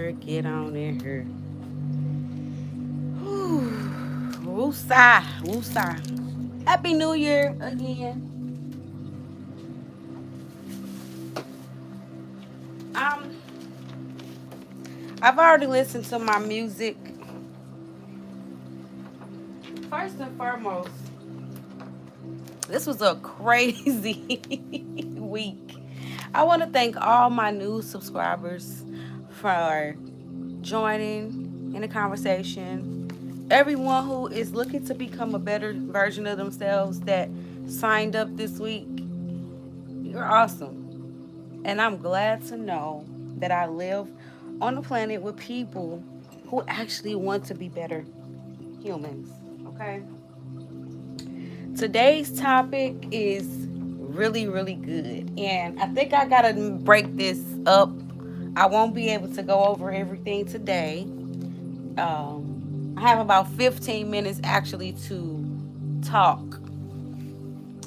her. Get on in her. Woosah. Woosah. Happy New Year again. Um, I've already listened to my music. First and foremost, this was a crazy week. I want to thank all my new subscribers for joining in the conversation. Everyone who is looking to become a better version of themselves that signed up this week, you're awesome. And I'm glad to know that I live on the planet with people who actually want to be better humans. Okay? Today's topic is really, really good. And I think I got to break this up. I won't be able to go over everything today. I have about 15 minutes actually to talk.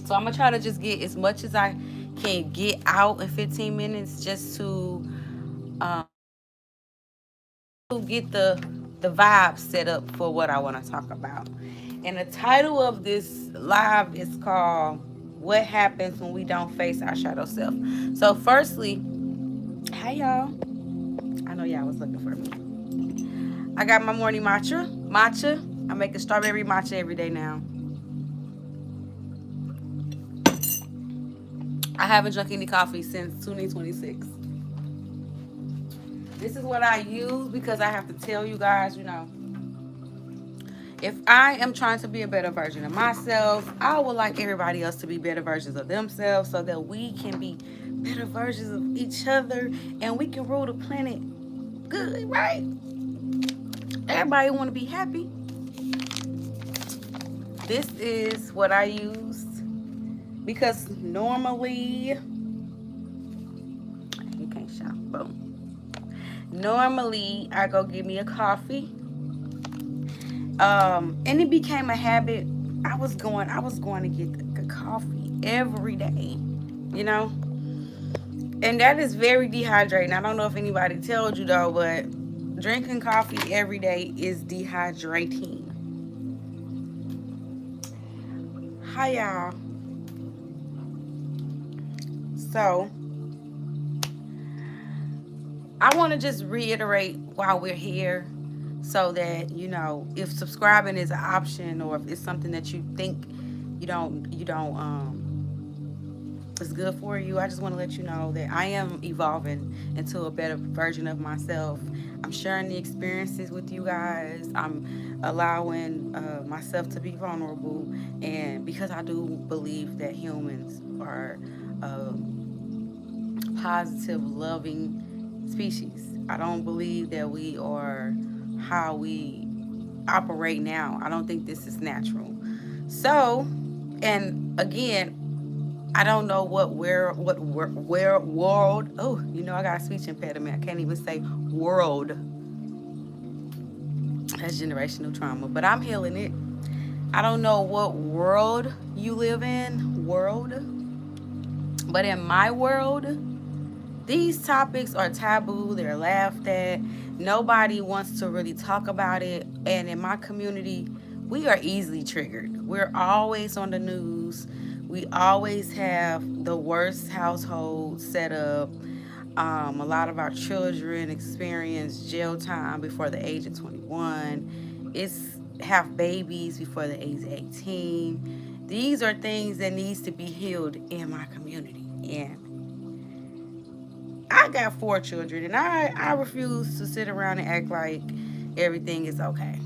So I'm going to try to just get as much as I can get out in 15 minutes just um, to get the vibe set up for what I want to talk about. And the title of this live is called What Happens When We Don't Face Our Shadow Self. So firstly, hi y'all. I know y'all was looking for me. I got my morning matcha. I make a strawberry matcha every day now. I haven't drunk any coffee since 2026. This is what I use because I have to tell you guys, if I am trying to be a better version of myself, I would like everybody else to be better versions of themselves so that we can be better versions of each other and we can rule the planet good, right? Everybody want to be happy. This is what I use because normally, you can't shop, boom. Normally, I go get me a coffee. And it became a habit. I was going to get the coffee every day, you know? And that is very dehydrating. I don't know if anybody told you though, but drinking coffee every day is dehydrating. Hi y'all. So I want to just reiterate while we're here so that if subscribing is an option or if it's something that you think you don't is good for you. I just want to let you know that I am evolving into a better version of myself. I'm sharing the experiences with you guys. I'm allowing myself to be vulnerable, and because I do believe that humans are positive, loving species. I don't believe that we are how we operate now. I don't think this is natural. So, and again, I don't know where world. Oh, I got a speech impediment. I can't even say world. That's generational trauma, but I'm healing it. I don't know what world you live in, but in my world, these topics are taboo. They're laughed at. Nobody wants to really talk about it. And in my community, we are easily triggered. We're always on the news. We always have the worst household set up. A lot of our children experience jail time before the age of 21. It's have babies before the age of 18. These are things that needs to be healed in my community. And I got 4 children, and I refuse to sit around and act like everything is okay.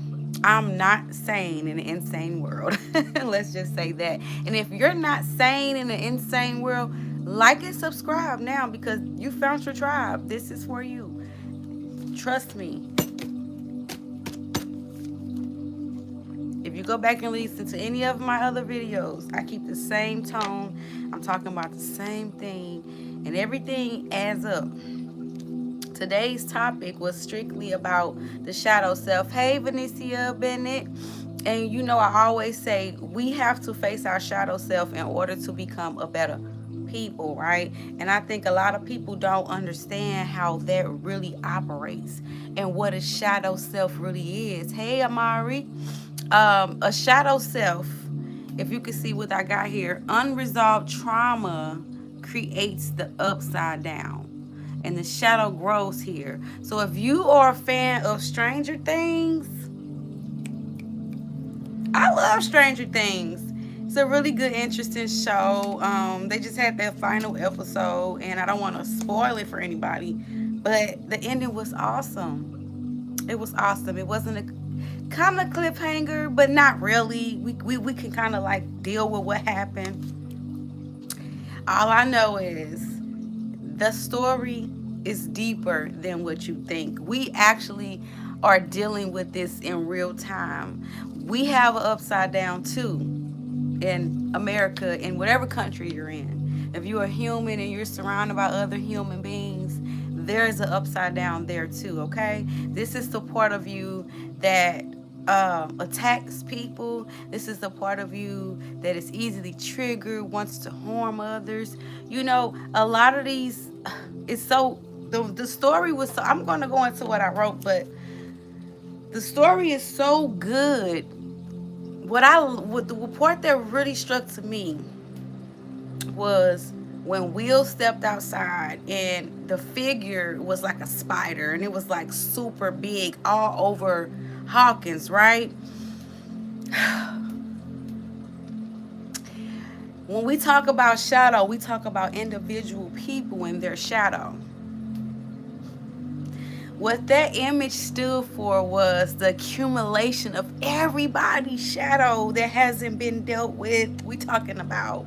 I'm not sane in an insane world. Let's just say that. And if you're not sane in an insane world, like and subscribe now because you found your tribe. This is for you. Trust me. If you go back and listen to any of my other videos, I keep the same tone. I'm talking about the same thing, and everything adds up. Today's topic was strictly about the shadow self. Hey, Vanicia Bennett. And I always say we have to face our shadow self in order to become a better people, right? And I think a lot of people don't understand how that really operates and what a shadow self really is. Hey, Amari. A shadow self, if you can see what I got here, unresolved trauma creates the upside down. And the shadow grows here. So if you are a fan of Stranger Things, I love Stranger Things. It's a really good, interesting show. They just had their final episode, and I don't want to spoil it for anybody, but the ending was awesome. It was awesome. It wasn't a kind of cliffhanger, but not really. We can kind of like deal with what happened. All I know is the story is deeper than what you think. We actually are dealing with this in real time. We have an upside down too in America, in whatever country you're in. If you're a human and you're surrounded by other human beings, there's an upside down there too, okay? This is the part of you that attacks people. This is the part of you that is easily triggered, wants to harm others. You know, a lot of these, it's so, the story was so, I'm going to go into what I wrote, but the story is so good. What the part that really struck to me was when Will stepped outside and the figure was like a spider and it was like super big all over Hawkins, right? When we talk about shadow, we talk about individual people and their shadow. What that image stood for was the accumulation of everybody's shadow that hasn't been dealt with. We talking about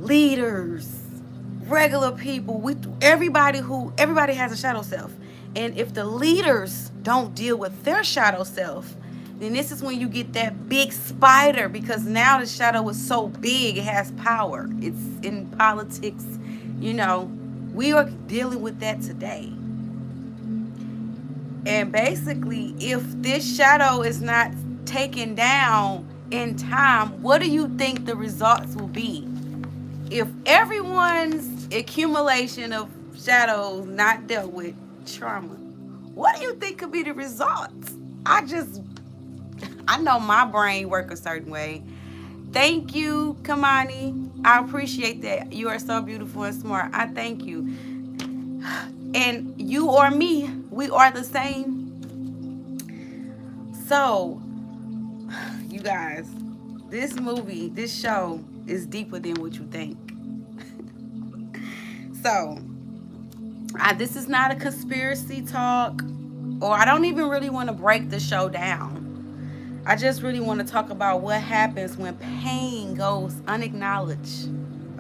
leaders, regular people. Everybody has a shadow self. And if the leaders don't deal with their shadow self, then this is when you get that big spider, because now the shadow is so big, it has power. It's in politics, you know. We are dealing with that today. And basically, if this shadow is not taken down in time, what do you think the results will be? If everyone's accumulation of shadows not dealt with trauma, what do you think could be the results? I know my brain works a certain way. Thank you, Kamani. I appreciate that. You are so beautiful and smart. I thank you. And you or me, we are the same. So, you guys, this movie, this show is deeper than what you think. So, this is not a conspiracy talk, or I don't even really want to break the show down. I just really want to talk about what happens when pain goes unacknowledged.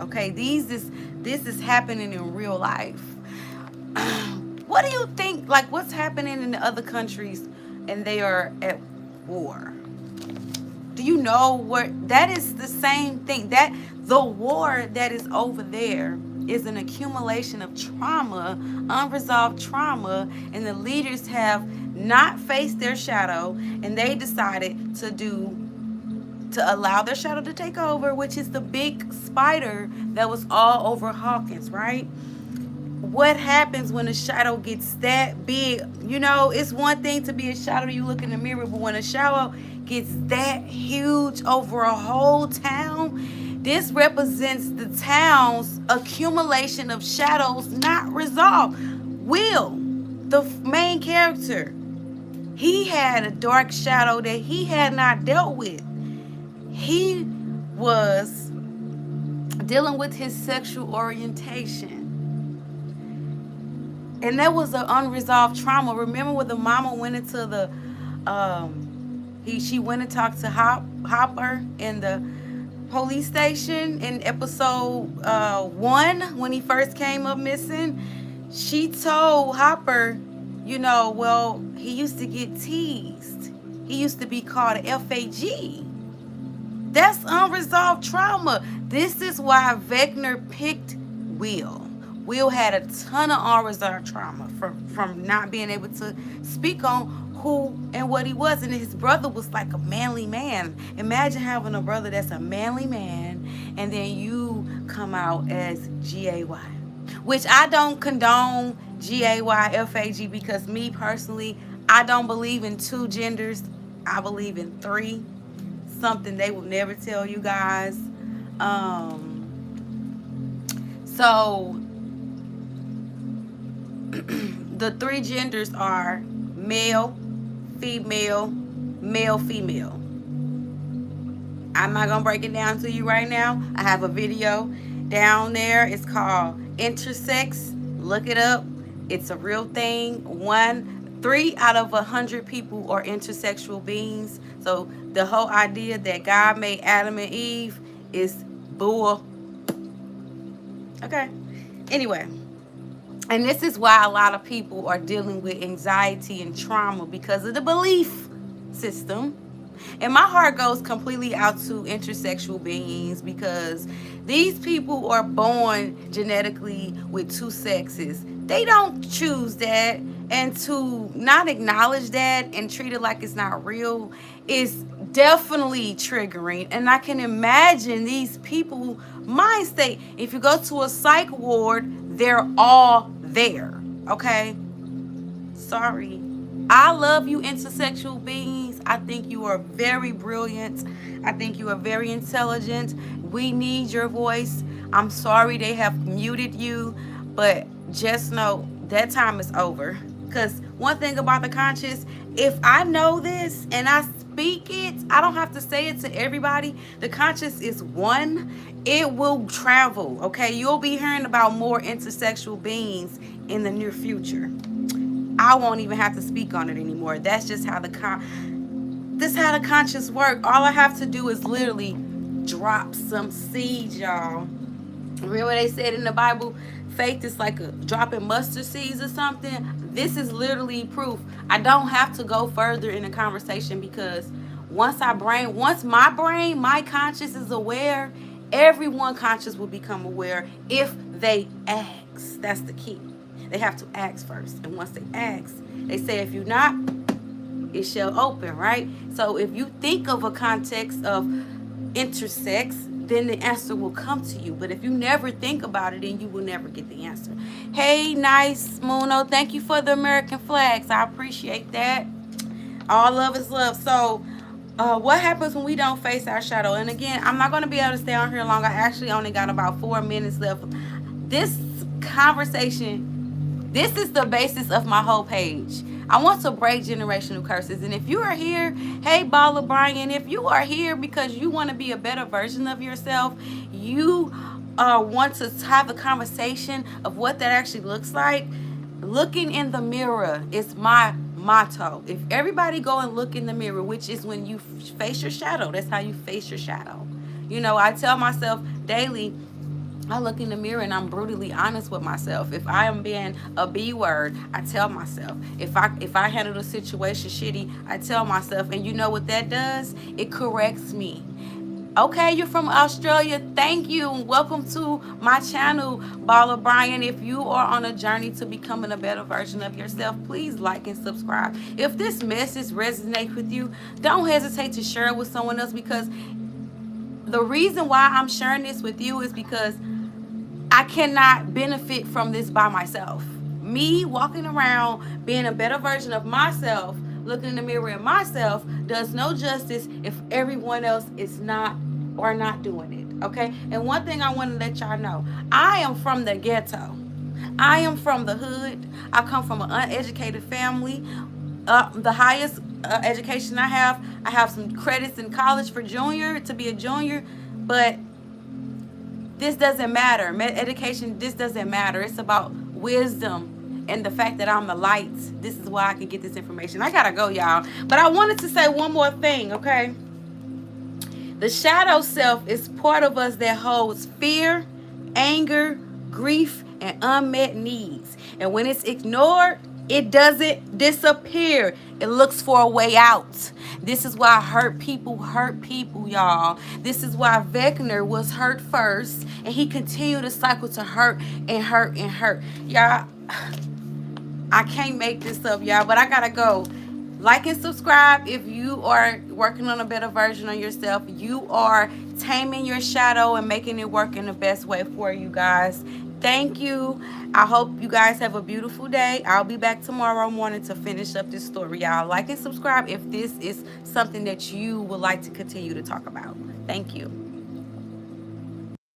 Okay, this is happening in real life. What do you think, like what's happening in the other countries and they are at war? Do you know what that is? The same thing, that the war that is over there is an accumulation of trauma, unresolved trauma, and the leaders have not faced their shadow, and they decided to allow their shadow to take over, which is the big spider that was all over Hawkins, right? What happens when a shadow gets that big? You know, it's one thing to be a shadow, you look in the mirror, but when a shadow gets that huge over a whole town, this represents the town's accumulation of shadows not resolved. Will, the main character, he had a dark shadow that he had not dealt with. He was dealing with his sexual orientation. And that was an unresolved trauma. Remember when the mama went into the, she went and talked to Hopper in the police station in episode 1 when he first came up missing. She told Hopper, you know, well, he used to get teased. He used to be called an FAG. That's unresolved trauma. This is why Vecna picked Will. Will had a ton of unresolved trauma from not being able to speak on who and what he was. And his brother was like a manly man. Imagine having a brother that's a manly man, and then you come out as G-A-Y, which I don't condone G-A-Y-F-A-G, because me personally, I don't believe in two genders. I believe in three, something they will never tell you guys. So the three genders are male, female, male, female. I'm not gonna break it down to you right now. I have a video down there. It's called intersex. Look it up. It's a real thing. 3 out of 100 people are intersexual beings. So the whole idea that God made Adam and Eve is bull. Okay. Anyway, and this is why a lot of people are dealing with anxiety and trauma, because of the belief system. And my heart goes completely out to intersexual beings, because these people are born genetically with two sexes. They don't choose that, and to not acknowledge that and treat it like it's not real is definitely triggering. And I can imagine these people mind state. If you go to a psych ward, they're all there. Okay? Sorry. I love you, intersexual beings. I think you are very brilliant. I think you are very intelligent. We need your voice. I'm sorry they have muted you, but just know that time is over. Because one thing about the conscious, if I know this and I speak it, I don't have to say it to everybody. The conscious is one. It will travel, okay? You'll be hearing about more intersexual beings in the near future. I won't even have to speak on it anymore. That's just how the conscious work. All I have to do is literally drop some seeds, y'all. Remember they said in the Bible, faith is like a dropping mustard seeds or something. This is literally proof. I don't have to go further in the conversation, because once my conscious is aware, everyone conscious will become aware if they ask. That's the key. They have to ask first. And once they ask, they say, if you knock, it shall open, right? So if you think of a context of intersex, then the answer will come to you. But if you never think about it, then you will never get the answer. Hey, nice Muno, thank you for the American flags. I appreciate that. All love is love. So what happens when we don't face our shadow? And again, I'm not going to be able to stay on here long. I actually only got about 4 minutes left. This conversation, this is the basis of my whole page. I want to break generational curses. And if you are here, hey, Bala Brian, if you are here because you want to be a better version of yourself, you want to have a conversation of what that actually looks like, looking in the mirror is my motto. If everybody go and look in the mirror, which is when you face your shadow, that's how you face your shadow. You know, I tell myself daily, I look in the mirror and I'm brutally honest with myself. If I am being a B word, I tell myself. If I handle the situation shitty, I tell myself. And you know what that does? It corrects me. Okay, you're from Australia. Thank you. Welcome to my channel, Bala Brian. If you are on a journey to becoming a better version of yourself, please like and subscribe. If this message resonates with you, don't hesitate to share it with someone else, because the reason why I'm sharing this with you is because I cannot benefit from this by myself. Me walking around being a better version of myself, looking in the mirror at myself, does no justice if everyone else is not doing it. Okay? And one thing I want to let y'all know, I am from the ghetto. I am from the hood. I come from an uneducated family. The highest education I have some credits in college for junior, to be a junior, but this doesn't matter. Education, this doesn't matter. It's about wisdom and the fact that I'm the light. This is why I can get this information. I gotta go, y'all. But I wanted to say one more thing, okay? The shadow self is part of us that holds fear, anger, grief, and unmet needs. And when it's ignored, it doesn't disappear. It looks for a way out. This is why hurt people, y'all. This is why Vecna was hurt first, and he continued to cycle to hurt and hurt and hurt. Y'all, I can't make this up, y'all, but I gotta go. Like and subscribe if you are working on a better version of yourself. You are taming your shadow and making it work in the best way for you guys. Thank you. I hope you guys have a beautiful day. I'll be back tomorrow morning to finish up this story. Y'all like and subscribe if this is something that you would like to continue to talk about. Thank you.